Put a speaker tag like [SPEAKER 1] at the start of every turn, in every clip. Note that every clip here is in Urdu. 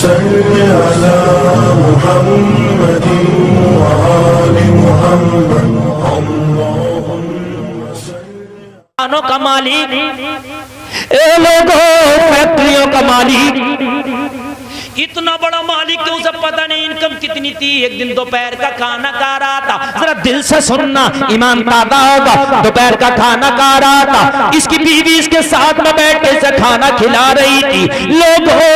[SPEAKER 1] صل على محمد وآل محمد اللهم صل
[SPEAKER 2] کا مالک اے لوگوں فیکٹریوں کا مالک اتنا بڑا مالک کہ اسے پتہ نہیں انکم کتنی تھی. ایک دن دوپہر کا کھانا کھا رہا تھا. ذرا دل سے سننا ایمان تازہ ہوگا. دوپہر کا کھانا کھا رہا تھا. اس کی بیوی اس کے ساتھ میں بیٹھ کے اسے کھانا کھلا رہی تھی. لوگوں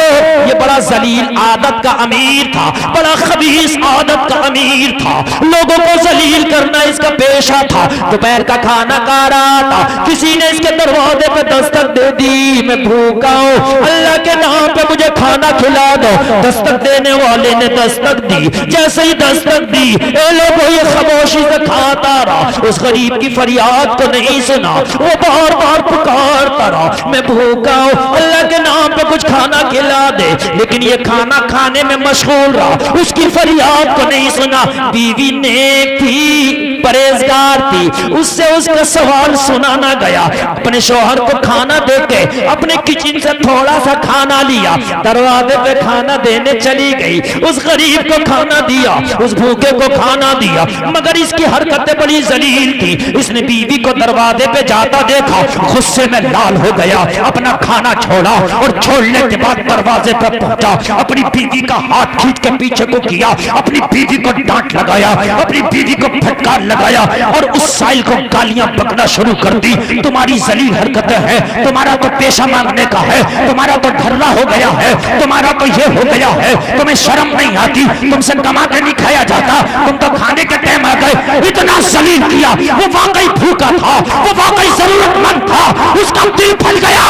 [SPEAKER 2] یہ بڑا ذلیل عادت کا امیر تھا, بڑا خبیث عادت کا امیر تھا. لوگوں کو ذلیل کرنا اس کا پیشہ تھا. دوپہر کا کھانا کھا رہا تھا. کسی نے اس کے دروازے پہ دستک دے دی. میں بھوکا ہوں, اللہ کے نام پہ مجھے کھانا کھلا دو. دستک دینے والے نے دستک دی. جیسے ہی دستک دی اے لوگوں یہ خاموشی سے کھاتا رہا. اس غریب کی فریاد کو نہیں سنا. وہ بار بار پکارتا رہا میں بھوکا ہوں, اللہ کے نام پہ کچھ کھانا کھلا دے. لیکن یہ کھانا کھانے میں مشغول رہا, اس کی فریاد کو نہیں سنا. بیوی نیک تھی, پرہیزگار تھی, اس سے اس کا سوال سنا نہ گیا. اپنے شوہر کو کھانا دے کے اپنے کچن سے تھوڑا سا کھانا لیا, دروازے پہ کھانا دینے چلی گئی. اس غریب کو کھانا دیا, اس بھوکے کو کھانا دیا. مگر اس کی حرکتیں بڑی ذلیل تھی. اس نے بیوی کو دروازے پہ جاتا دیکھا, غصے میں لال ہو گیا, اپنا کھانا چھوڑا اور چھوڑنے کے بعد دروازے پہ پہنچا. اپنی بیوی کا ہاتھ کھینچ کے پیچھے کو کیا, اپنی بیوی کو ڈانٹ لگایا, اپنی بیوی کو پھٹکار لگایا اور اس سائل کو گالیاں بکنا شروع کر دی. تمہاری ذلیل حرکتیں ہیں, تمہارا تو پیشہ مانگنے کا ہے, تمہارا تو دھرنا ہو گیا ہے, تمہارا تو یہ ہو گیا ہے, تمہیں شرم نہیں آتی, تم سے کما کے نہیں کھایا جاتا, تم تو کھانے کے ٹائم آ گئے. اتنا ذلیل کیا. وہ واقعی بھوکا تھا, وہ واقعی ضرورت مند تھا, اس کا دل پھل گیا.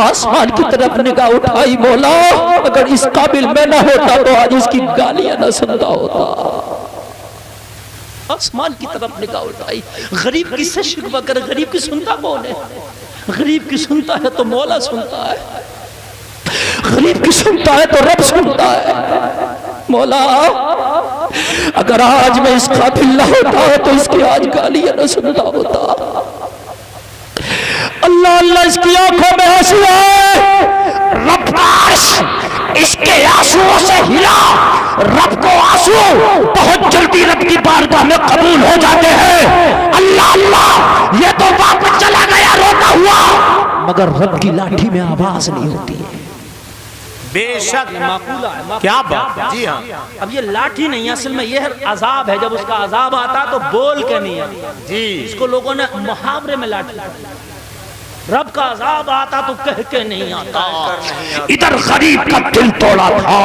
[SPEAKER 2] آسمان کی طرف نگاہ اٹھائی, مولا اگر اس قابل میں نہ ہوتا تو آج اس کی گالیاں نہ سنتا ہوتا. آسمان کی طرف نگاہ اٹھائی. غریب کس سے شکوہ کر, غریب کی سنتا کون ہے؟ غریب کی سنتا ہے تو مولا سنتا ہے, غریب کی سنتا ہے تو رب سنتا ہے. مولا اگر آج میں اس قابل نہ ہوتا تو اس کی آج گالیاں نہ سنتا ہوتا. اللہ اللہ اس کی آنکھوں میں آنسو ہے. رب کاش اس کے آنسوؤں سے ہلا. رب کو آنسو بہت جلدی رب کی بارگاہ میں قبول ہو جاتے ہیں. اللہ اللہ یہ تو واپس چلا گیا روتا ہوا, مگر رب کی لاٹھی میں آواز نہیں ہوتی ہے.
[SPEAKER 3] بے شک کیا بات. جی ہاں,
[SPEAKER 2] اب یہ لاٹھی نہیں, اصل میں یہ عذاب ہے. جب اس کا عذاب آتا تو بول کے نہیں آتا.
[SPEAKER 3] جی
[SPEAKER 2] اس کو لوگوں نے محاورے میں لاٹھی. رب کا عذاب آتا تو کہہ کے نہیں آتا. ادھر غریب کا دل توڑا تھا,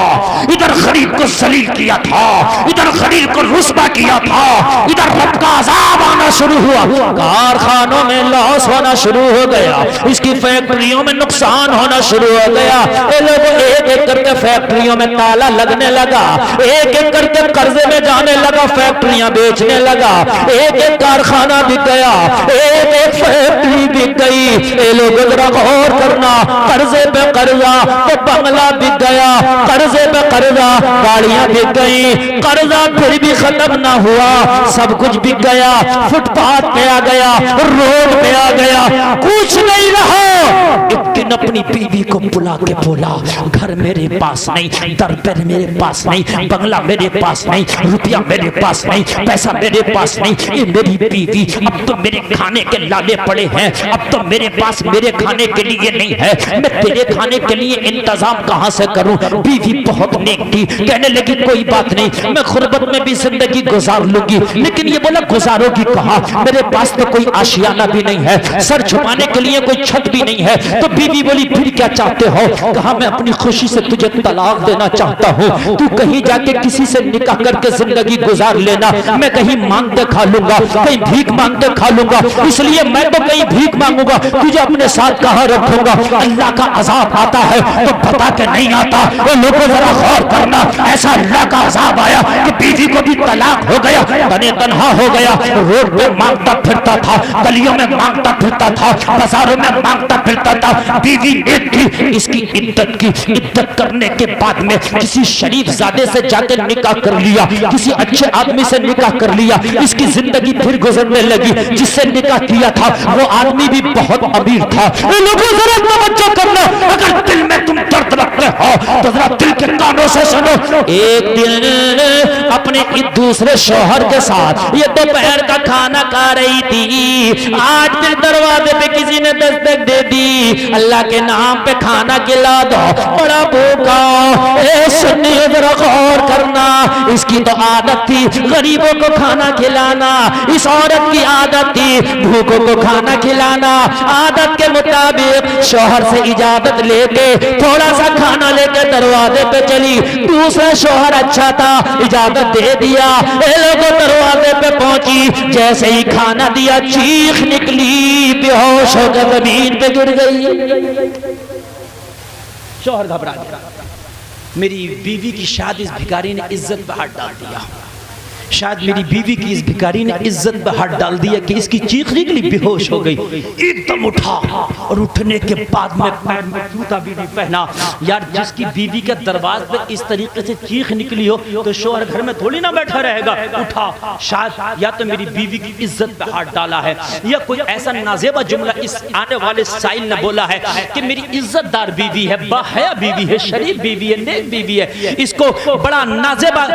[SPEAKER 2] ادھر غریب کو ذلیل کیا تھا, ادھر غریب کو رسوا کیا تھا, ادھر رب کا عذاب آنا شروع ہوا. کارخانوں میں لاس ہونا شروع ہو گیا, اس کی فیکٹریوں میں نقصان ہونا شروع ہو گیا. اے لوگوں ایک ایک کر کے فیکٹریوں میں تالا لگنے لگا, ایک ایک کر کے قرضے میں جانے لگا, فیکٹریاں بیچنے لگا, ایک ایک کارخانہ بک گیا, ایک ایک فیکٹری بک گئی. اے لوگ ذرا غور کرنا, قرضے پہ قرضہ, تو بنگلہ بک گیا, قرضے پہ قرضہ, گاڑیاں بک گئیں, قرضہ پھر بھی ختم نہ ہوا, سب کچھ بک گیا. فٹ پاتھ پہ آ گیا, روڈ پہ آ گیا, کچھ نہیں رہا. ایک دن اپنی بیوی کو بلا کے بولا, گھر میرے پاس نہیں, در پر میرے پاس نہیں, بنگلہ میرے پاس نہیں, روپیہ میرے پاس نہیں, پیسہ میرے پاس نہیں. یہ میری بیوی, اب تو میرے کھانے کے لالے پڑے ہیں, اب تو میرے پاس میرے کھانے کے لیے نہیں ہے, میں تیرے کھانے کے لیے انتظام کہاں سے کروں. بیوی بہت نیک تھی, کہنے لگی کوئی بات نہیں, میں غربت میں بھی زندگی گزار لوں گی. لیکن یہ بولا گزارو گی کہاں, میرے پاس تو کوئی آشیانہ بھی نہیں ہے, سر چھپانے کے لیے کوئی چھت بھی نہیں ہے. تو بیوی بولی پھر کیا چاہتے ہو؟ کہا میں اپنی خوشی سے تجھے طلاق دینا چاہتا ہوں, تو کہیں جا کے کسی سے نکاح کر کے زندگی گزار لینا, میں کہیں مانگتے کھا لوں گا, کہیں بھیک مانگتے کھا لوں گا, اس لیے میں تو کہیں بھیک مانگوں گا, تجھے اپنے ساتھ کہاں رکھوں گا. اللہ کا عذاب آتا ہے تو بتا کے نہیں آتا. وہ لوگوں ذرا غور کرنا, ایسا اللہ کا عذاب آیا کہ بیوی کو بھی طلاق ہو گیا, تنے تنہا ہو گیا, روڈ پہ مانگتا پھرتا تھا, گلیوں میں مانگتا پھرتا تھا, بازاروں میں مانگتا پھرتا تھا. بیوی ایک تھی, اس کی عدت کرنے کے بعد میں کسی شریف زادے سے جا کے نکاح کر لیا, کسی اچھے آدمی سے نکاح کر لیا. اس کی زندگی پھر گزرنے لگی. جس سے نکاح کیا تھا وہ آدمی بھی بہت امیر تھا. لوگوں ذرا توجہ کرنا, اگر دل میں تم درد رکھتے ہو تو ذرا دل کے سے سنو، ایک دن اپنے دوسرے شوہر کے ساتھ یہ دوپہر کا کھانا کھا رہی تھی، آج پھر دروازے پہ کسی نے دستک دے دی، اللہ کے نام پہ کھانا کھلا دو، بڑا بھوکا۔ اے سنی ذرا غور کرنا، اس کی تو عادت تھی غریبوں کو کھانا کھلانا، اس عورت کی عادت تھی بھوکوں کو کھانا کھلانا۔ عادت کے مطابق شوہر سے اجازت لے کے تھوڑا سا کھانا لے کے دروازے پہ چلی، دوسرا شوہر اچھا تھا اجازت دے دیا، اے لوگوں دروازے پہ پہنچی، جیسے ہی کھانا دیا چیخ نکلی، بے ہوش ہو کر زمین پہ گر گئی۔ شوہر گھبرا گیا، میری بیوی کی شاید اس بھکاری نے عزت پہ ہاتھ ڈال دیا، شاید میری بیوی کی اس بھکاری نے عزت پہ ہاتھ ڈال دیا کہ اس کی چیخ نکلی، بے ہوش ہو گئی۔ ایک دم اٹھا اور اٹھنے کے بعد میں پیر میں جوتا بھی نہیں پہنا۔ یار جس کی بیوی کے دروازے پہ اس طریقے سے چیخ نکلی ہو تو شوہر گھر میں تھوڑی نہ بیٹھا رہے گا، اٹھا، شاید یا تو میری بیوی کی عزت پہ ہاتھ ڈالا ہے یا کوئی ایسا نازیبہ جملہ اس آنے والے سائل نے بولا ہے کہ میری عزت دار بیوی ہے، باحیا بیوی ہے، شریف بیوی ہے، نیک بیوی ہے، اس کو بڑا نازیبہ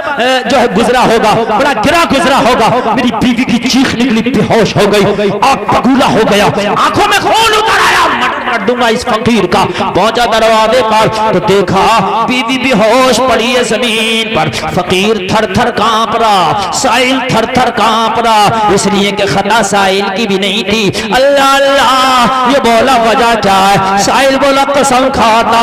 [SPEAKER 2] جو ہے گزرا ہوگا، بڑا گرا گزرا ہوگا۔ میری بیوی کی چیخ نکلی، بے ہوش ہو گئی، آگ بگولا ہو گیا، آنکھوں میں خون اتر آیا، مر دوں گا اس فقیر کا۔ پہنچا دروازے پر تو دیکھا بیوی بے ہوش پڑی ہے زمین پر، فقیر تھر تھر کانپ رہا، سائل تھر تھر کانپ رہا، اس لیے کہ خطا سائل کی بھی نہیں تھی۔ اللہ اللہ، یہ بولا وجہ کیا ہے؟ سائل بولا قسم کھاتا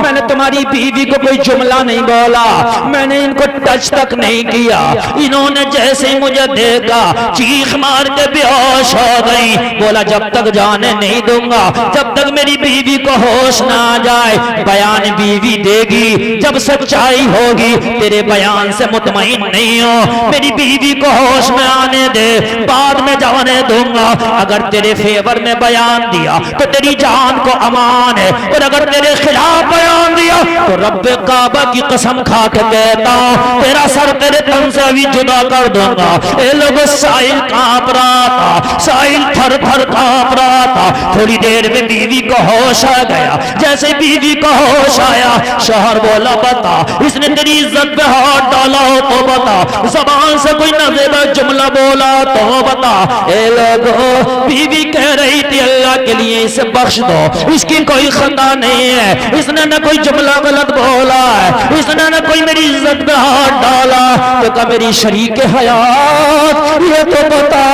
[SPEAKER 2] میں نے تمہاری بیوی کو کوئی جملہ نہیں بولا، میں نے ان کو ٹچ تک نہیں کیا، انہوں نے جیسے ہی مجھے دیکھا چیخ مار کے بے ہوش ہو گئی۔ بولا جب تک جانے نہیں دوں گا، جب تک میری بیوی کو ہوش نہ آ جائے، بیان بیوی دے گی، جب سچائی ہوگی، تیرے بیان سے مطمئن نہیں ہو، میری بیوی کو ہوش میں آنے دے، بعد میں جانے دوں گا۔ اگر تیرے فیور میں بیان دیا تو تیری جان کو امان ہے، اور اگر تیرے خلاف بیان دیا تو رب کعبہ کی قسم کھا کے کہتا ہوں تیرا سر تیرے تن سے بھی جدا کر دوں گا۔ اے لوگوں سائل کانپ رہا تھا، سائل تھر تھر کانپ رہا تھا۔ تھوڑی دیر میں بیوی کو ہوش آ گیا، جیسے بیوی کو ہوش آیا شوہر بولا بتا اس نے تیری عزت پہ ہاتھ ڈالا ہو تو بتا، زبان سے کوئی نازیبہ جملہ بولا تو بتا۔ اے لوگوں بیوی کہہ رہی تھی اللہ کے لیے اسے بخش دو، اس کی کوئی خطا نہیں ہے، اس نے نہ کوئی جملہ غلط بولا ہے، اس نے نہ کوئی میری عزت پہ ہاتھ ڈالا، تو کہ میری شریک حیات یہ تو بتا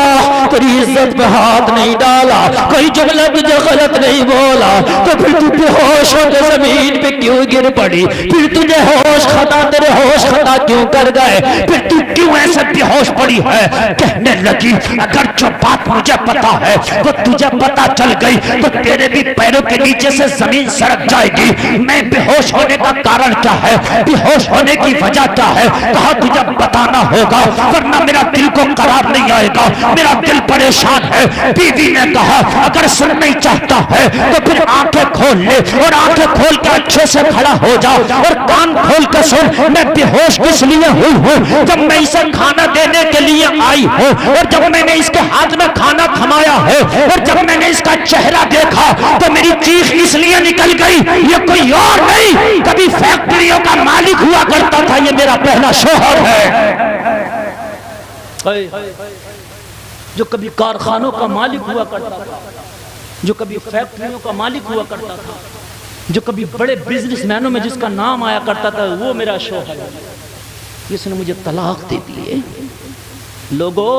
[SPEAKER 2] تیری عزت پہ ہاتھ نہیں ڈالا، کوئی جملہ تجھے غلط نہیں بولا، تو پھر تو بے ہوش ہو کے زمین پہ کیوں گر پڑی؟ پھر تجھے ہوش خطا تیرے ہوش خطا کیوں کر گئے؟ پھر تو کیوں ایسے بے ہوش پڑی ہے؟ کہنے لگی اگر جو بات مجھے پتا ہے وہ تجھے پتا چل گئی تو تیرے بھی پیروں کے نیچے سے زمین سڑک جائے گی۔ میں بے ہوش ہونے کا کارن کیا ہے، بے ہوش ہونے کی وجہ کیا ہے، کہا تجھے بتانا ہوگا ورنہ میرا دل کو قرار نہیں آئے گا، میرا دل پریشان ہے۔ بیوی نے کہا اگر سن نہیں چاہتا ہے تو پھر آنکھیں کھول لے، اور آنکھیں کھول کے اچھے سے کھڑا ہو جا اور کان کھول کے سن، میں بے ہوش کس لیے ہوئی ہوں؟ جب میں اسے کھانا دینے کے لیے آئی ہوں، اور جب میں نے اس کے ہاتھ میں کھانا تھمایا ہے، اور جب میں نے اس کا چہرہ دیکھا تو میری چیخ اس لیے نکل گئی، یہ کوئی اور نہیں، کبھی فیکٹریوں کا مالک ہوا کرتا تھا، یہ میرا پہلا شوہر ہے، جو کبھی کارخانوں کا مالک ہوا کرتا تھا، جو کبھی فیکٹریوں کا مالک ہوا کرتا تھا، جو کبھی بڑے بزنس مینوں میں جس کا نام آیا کرتا تھا، وہ میرا شوہر ہے، جس نے مجھے طلاق دے دی۔ لوگوں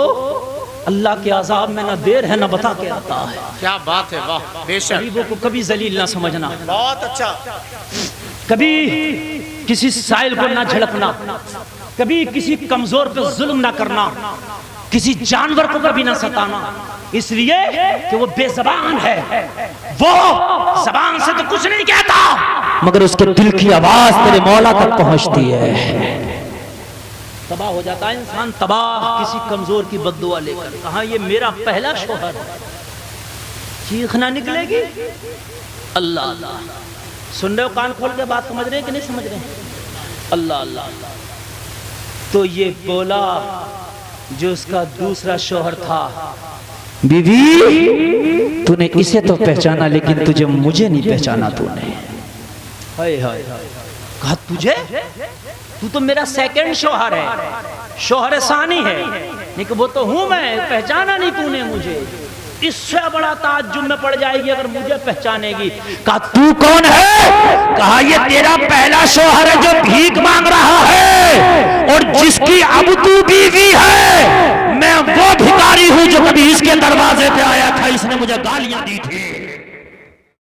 [SPEAKER 2] اللہ کے عذاب میں نہ دیر ہے نہ بتا کے آتا ہے۔
[SPEAKER 3] کیا بات ہے، واہ بے شک،
[SPEAKER 2] غریبوں کو کبھی ذلیل نہ سمجھنا،
[SPEAKER 3] بہت اچھا،
[SPEAKER 2] کبھی کسی سائل کو نہ جھڑکنا، کبھی کسی کمزور پہ ظلم نہ کرنا، کسی جانور کو کبھی نہ ستانا، اس لیے کہ وہ بے زبان ہے، وہ زبان سے تو کچھ نہیں کہتا مگر اس کے دل کی آواز تیرے مولا تک پہنچتی ہے۔ تباہ ہو جاتا ہے انسان، تباہ کسی کمزور کی بد دعا لے کر۔ کہا یہ میرا پہلا شوہر ہے، چیخ نہ نکلے گی؟ اللہ اللہ، سن رہے ہو؟ کان کھول کے بات سمجھ رہے ہیں کہ نہیں سمجھ رہے ہیں؟ اللہ اللہ۔ تو یہ بولا جو اس کا دوسرا شوہر تھا، بیوی تو نے اسے تو پہچانا لیکن تجھے مجھے نہیں پہچانا تو نے۔ ہائے ہائے، کہا تجھے؟ تو تو میرا سیکنڈ شوہر ہے، شوہر ثانی ہے، لیکن وہ تو ہوں میں، پہچانا نہیں تو نے مجھے، اس سے بڑا تعجب میں پڑ جائے گی اگر مجھے پہچانے گی۔ کہا تو کون ہے؟ کہا یہ تیرا پہلا شوہر ہے جو بھیک مانگ رہا ہے اور جس کی اب تو بیوی ہے، میں وہ بھکاری ہوں جو کبھی اس کے دروازے پہ آیا تھا، اس نے مجھے گالیاں دی تھی۔